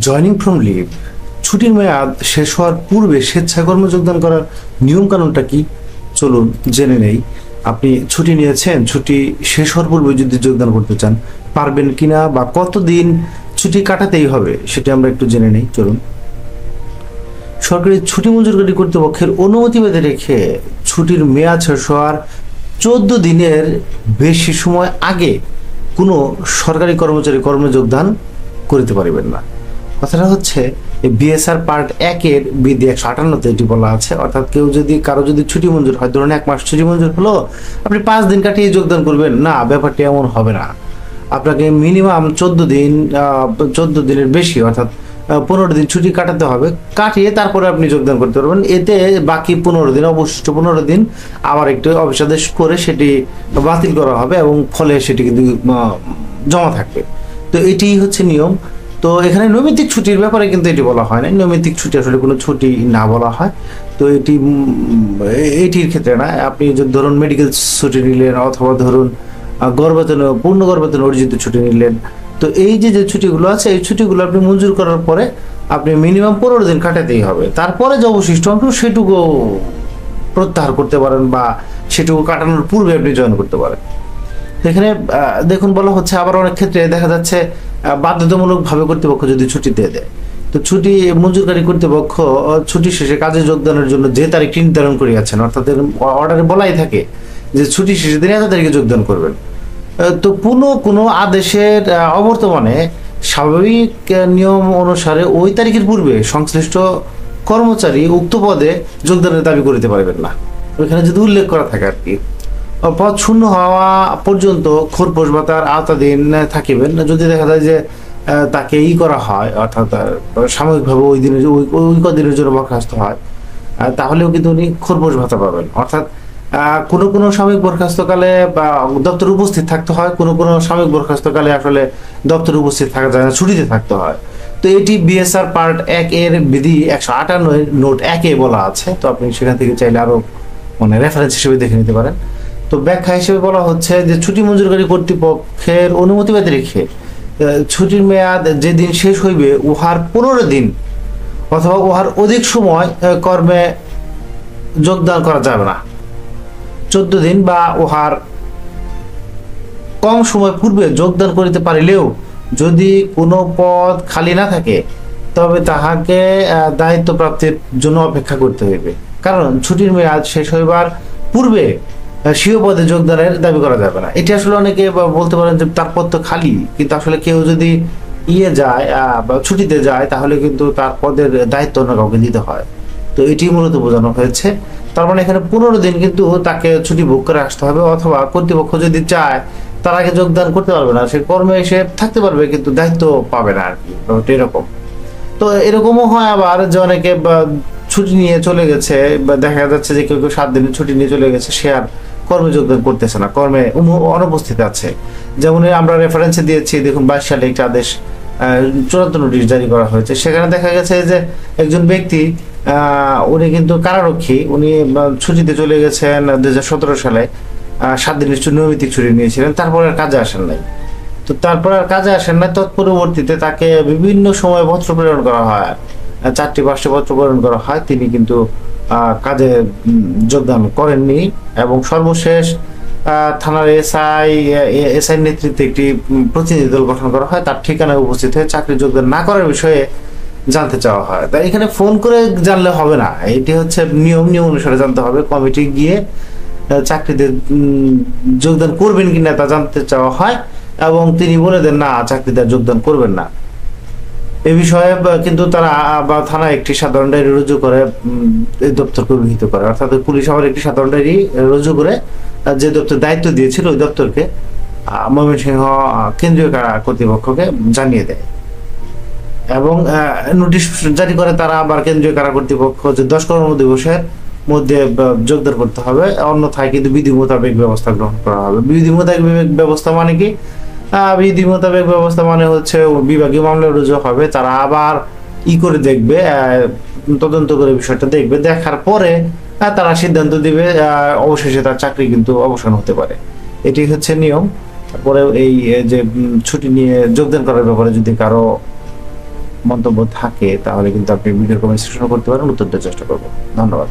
Joining from leave, ছুটির মেয়াদ শেষ হওয়ার পূর্বে স্বেচ্ছায় কর্মে যোগদান করার নিয়ম কানুনটা কি, চলুন জেনে নেই। আপনি ছুটি নিয়েছেন, ছুটি শেষ হওয়ার পূর্বে যদি যোগদান করতে চান পারবেন কিনা বা কতদিন ছুটি কাটাতেই হবে সেটা আমরা একটু জেনে নেই, চলুন। সরকারি ছুটি মঞ্জুরকারী কর্তৃপক্ষের অনুমতি বেঁধে রেখে ছুটির মেয়াদ শেষ হওয়ার 14 দিনের বেশি সময় আগে কোনো সরকারি কর্মচারী কর্মে যোগদান করতে পারবেন না। কথাটা হচ্ছে বিএসআর পার্ট 1-এর বিধি 158-তে এটি বলা আছে, অর্থাৎ কেউ যদি কারো যদি ছুটি মঞ্জুর হয়, ধরুন 1 মাস ছুটি মঞ্জুর হলো, আপনি 5 দিন কাটিয়ে যোগদান করবেন না, ব্যাপারটি এমন হবে না। আপনাকে মিনিমাম 14 দিনের বেশি অর্থাৎ 15 দিন ছুটি কাটাতে হবে, কাটিয়ে তারপরে আপনি যোগদান করতে পারবেন। এতে বাকি 15 দিন, অবশিষ্ট 15 দিন আবার একটু অফিস আদেশ করে সেটি বাতিল করা হবে এবং ফলে সেটি কিন্তু জমা থাকবে। তো এটি হচ্ছে নিয়ম। তো এখানে নৈমিত্তিক ছুটির ব্যাপারে কিন্তু এটি বলা হয় না, নৈমিত্তিক ছুটি আসলে কোনো ছুটি না বলা হয়। তো এটির ক্ষেত্রে না, আপনি যদি ধরুন মেডিকেল ছুটি নিলেন অথবা ধরুন পূর্ণ গর্ভবেতন অর্জিত ছুটি নিলেন, তো এই যে ছুটিগুলো আছে এই ছুটিগুলো আপনি মঞ্জুর করার পরে আপনি মিনিমাম 15 দিন কাটাতেই হবে। তারপরে যে অবশিষ্ট অংশ সেটুকু প্রত্যাহার করতে পারেন বা সেটুকু কাটানোর পূর্বে আপনি জয়েন করতে পারেন। এখানে দেখুন বলা হচ্ছে আবার অনেক ক্ষেত্রে দেখা যাচ্ছে বাধ্যতামূলকভাবে কর্তৃপক্ষ যদি ছুটি দিয়ে দেয়, তো ছুটি মঞ্জুরকারী কর্তৃপক্ষ ছুটি শেষে কাজে যোগদানের জন্য যে তারিখটি নির্ধারণ করিয়াছেন, অর্থাৎ অর্ডারে বলাই থাকে যে ছুটি শেষে দিন এত তারিখে যোগদান করবেন। তো কোনো আদেশের অবর্তমানে স্বাভাবিক নিয়ম অনুসারে ওই তারিখের পূর্বে সংশ্লিষ্ট কর্মচারী উক্ত পদে যোগদানের দাবি করিতে পারবেন না। ওইখানে যদি উল্লেখ করা থাকে আর কি, পদ শূন্য হওয়া পর্যন্ত খোরপোশ ভাতার আওতাধীন থাকিবেন। যদি দেখা যায় যে তাকে করা হয়, অর্থাৎ সাময়িকভাবে ওই কদিনের জন্য বরখাস্ত হয়, তাহলেও কিন্তু উনি খোরপোশ ভাতা পাবেন। অর্থাৎ কোনো সাময়িক বরখাস্তকালে বা দপ্তরে উপস্থিত থাকতে হয়, কোনো সাময়িক বরখাস্তকালে আসলে দপ্তরে উপস্থিত থাকা যায় না, ছুটিতে থাকতে হয়। তো এটি বিএসআর পার্ট 1-এর বিধি 158 নোট 1-এ বলা আছে। তো আপনি সেখান থেকে চাইলে আরো রেফারেন্স হিসেবে দেখে নিতে পারেন। তো ব্যাখ্যা হিসেবে বলা হচ্ছে যে ছুটি মঞ্জুরকারী কর্তৃপক্ষের অনুমতি বেঁধে রেখে ছুটির মেয়াদ যেদিন শেষ হইবে উহার 15 দিন অথবা উহার অধিক সময় কর্মে যোগদান করা যাবে না। 14 দিন বা উহার কম সময় পূর্বে যোগদান করিতে পারিলেও যদি কোনো পদ খালি না থাকে তবে তাহাকে দায়িত্ব প্রাপ্তির জন্য অপেক্ষা করতে হইবে, কারণ ছুটির মেয়াদ শেষ হইবার পূর্বে স্বীয় পদে যোগদানের দাবি করা যাবে না। এটি আসলে অনেকে বলতে পারেন যে তার পদ তো খালি, কিন্তু আসলে কেউ যদি যায় বা ছুটিতে যায় তাহলে কিন্তু তার পদের দায়িত্ব অন্য কাউকে দিতে হয়। তো এটি মূলত বোঝানো হয়েছে। তার মানে এখানে 15 দিন কিন্তু তাকে ছুটি বুক করে আসতে হবে, অথবা কর্তৃপক্ষ যদি চায় তার আগে যোগদান করতে পারবে না, সে কর্মে এসে থাকতে পারবে কিন্তু দায়িত্ব পাবে না আর কি, এরকম। তো এরকমও হয় আবার যে অনেকে ছুটি নিয়ে চলে গেছে, বা দেখা যাচ্ছে যে কেউ 7 দিনের ছুটি নিয়ে চলে গেছে, সে আর কর্মে যোগদান করতেছে না, কর্মে অনুপস্থিত আছে। যেমন আমরা রেফারেন্সে দিয়েছি, দেখুন 22 সালে একটা আদেশ চূড়ান্ত নোটিশ জারি করা হয়েছে। সেখানে দেখা গেছে যে একজন ব্যক্তি উনি কিন্তু কারারক্ষী, উনি ছুটিতে চলে গেছেন 2017 সালে, 7 দিনের নৈমিত্তিক ছুটি নিয়েছিলেন, তারপরে আর কাজে আসেন নাই। তো তারপর আর কাজে আসেন নাই, তৎপরবর্তীতে তাকে বিভিন্ন সময় পত্র প্রেরণ করা হয়, 4-5টি পত্র প্রেরণ করা হয়, তিনি কিন্তু কাজে যোগদান করেননি। এবং সর্বশেষ থানার এসআই নেতৃত্বে একটি প্রতিনিধি দল গঠন করা হয়, তার ঠিকানায় উপস্থিত হয়ে চাকরি যোগদান না করার বিষয়ে জানতে চাওয়া হয়। তাই এখানে ফোন করে জানলে হবে না, এটি হচ্ছে নিয়ম অনুসারে জানতে হবে। কমিটি গিয়ে চাকরিতে যোগদান করবেন কিনা তা জানতে চাওয়া হয়, এবং তিনি বলে দেন না চাকরিতে যোগদান করবেন না। এ বিষয়ে কিন্তু তারা বা থানা একটি সাধারণ ডায়েরি রুজু করে এই দপ্তরকে অভিহিত করে, অর্থাৎ পুলিশ আবার একটি সাধারণ ডায়েরি রুজু করে যে দপ্তর দায়িত্ব দিয়েছিল ওই দপ্তরকে ময়মনসিংহ কেন্দ্রীয় কারা কর্তৃপক্ষকে জানিয়ে দেয়, এবং নোটিশ জারি করে তারা আবার কেন্দ্রীয় কারা কর্তৃপক্ষ যে 10 কর্মদিবসের মধ্যে যোগদান করতে হবে, অন্যথায় কিন্তু বিধি মোতাবেক ব্যবস্থা গ্রহণ করা হবে। বিধি মোতাবেক ব্যবস্থা মানে কি? বিধি মোতাবেক ব্যবস্থা মানে হচ্ছে বিভাগীয় মামলা রুজু হবে, তারা আবার করে দেখবে, তদন্ত করে বিষয়টা দেখবে, দেখার পরে তারা সিদ্ধান্ত দিবে, অবশেষে তার চাকরি কিন্তু অবসান হতে পারে। এটি হচ্ছে নিয়ম। তারপরে এই যে ছুটি নিয়ে যোগদান করার ব্যাপারে যদি কারো মন্তব্য থাকে তাহলে কিন্তু আপনি ভিডিও কমেন্ট সেকশনে করতে পারেন, উত্তর দেওয়ার চেষ্টা করবো। ধন্যবাদ।